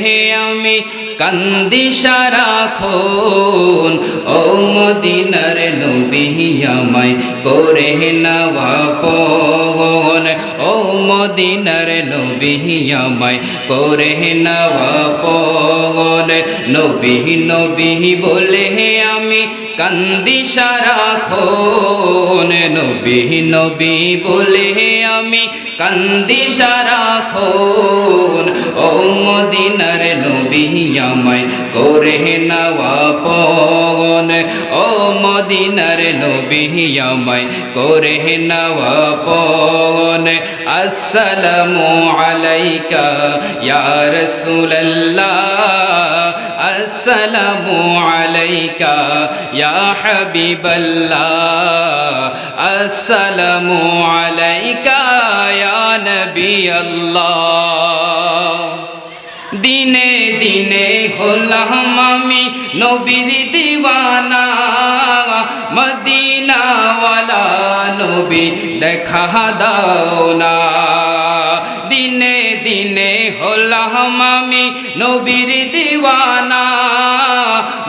হে আমি কান্দি সারাক্ষণ ও মদিনার নবী আমায় করে নাওয়া পবন ও মদিনার নবী আমায় করে নাওয়া পবন নবী নবী বলে হে আমি কান্দি সারাক্ষণ নবী নবী বলে হে আমি কান্দি সারাক্ষণ ও মদিনার নবী আমায় করে নাওয়া পবন ও মদিনার নবী আমায় করে নাওয়া পবন আসসালামু আলাইকা ইয়া রাসূলুল্লাহ আসসালামু আলাইকা ইয়া হাবিবাল্লাহ আসসালামু আলাইকা ইয়া নবী আল্লাহ দিনে দিনে হলাম আমি নবীর দিওয়ানা মদিনাওয়ালা নবী দেখা দাও না দিনে দিনে হলাম আমি নবীর দিওয়ানা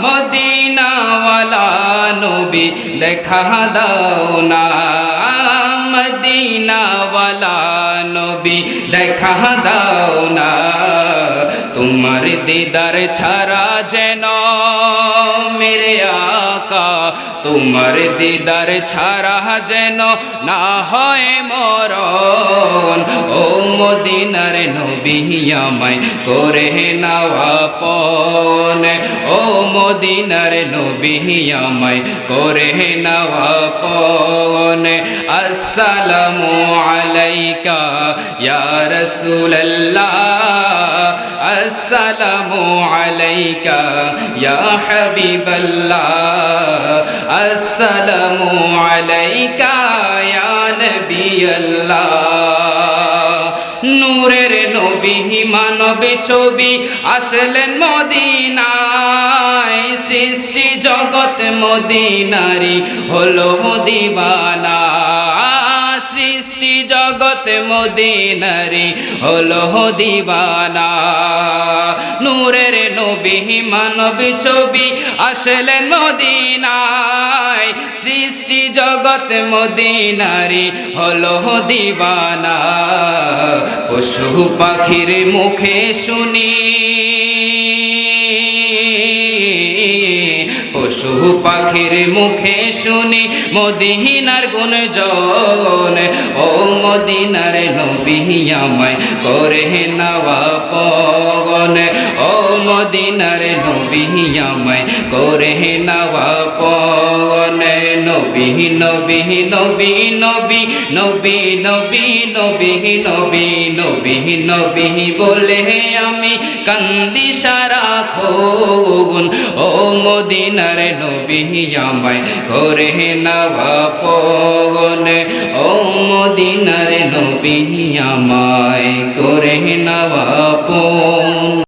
মদিনাওয়ালা নবী দেখা দাও না মদিনাওয়ালা নবী দেখা দাও না তোমার দিদার ছাড়া যেন মেরে আকা তোমার দিদার ছাড়া যেন না হয় মরণ ও মদিনার নবী আমায় করে নাওয়া পবন ও মদিনার নবী আমায় করে নাওয়া পবন আসসালামু আলাইকা ইয়া রাসূলুল্লাহ আসসালামু আলাইকা ইয়া হাবিবাল্লাহ আসসালামু আলাইকা ইয়া নবী আল্লাহ নূরের নবী মানব ছবি আসলেন মদিনায় সৃষ্টি জগৎ মদিনারি হলো দিওয়ানা সৃষ্টি জগৎ মদিনারি হলো দিওয়ানা নূরের নবী মানব ছবি আসলেন মদিনায় সৃষ্টি জগৎ মদিনারি হলো দিওয়ানা পশু পাখির মুখে শুনি পশু পাখির মুখে শুনি মদিনার গুণজন ও মদিনার নবী আমায় করে নাওয়া পবন ও মদিনার নবী আমায় করে নাওয়া পবন নবী নবী নবী নবী নবী নবী নবী নবী নবী নবী বলে আমি কান্দি সারাক্ষণ ও মদিনার নবী আমায় করে নাওয়া পবন ও মদিনার নবী আমায় করে নাওয়া পবন।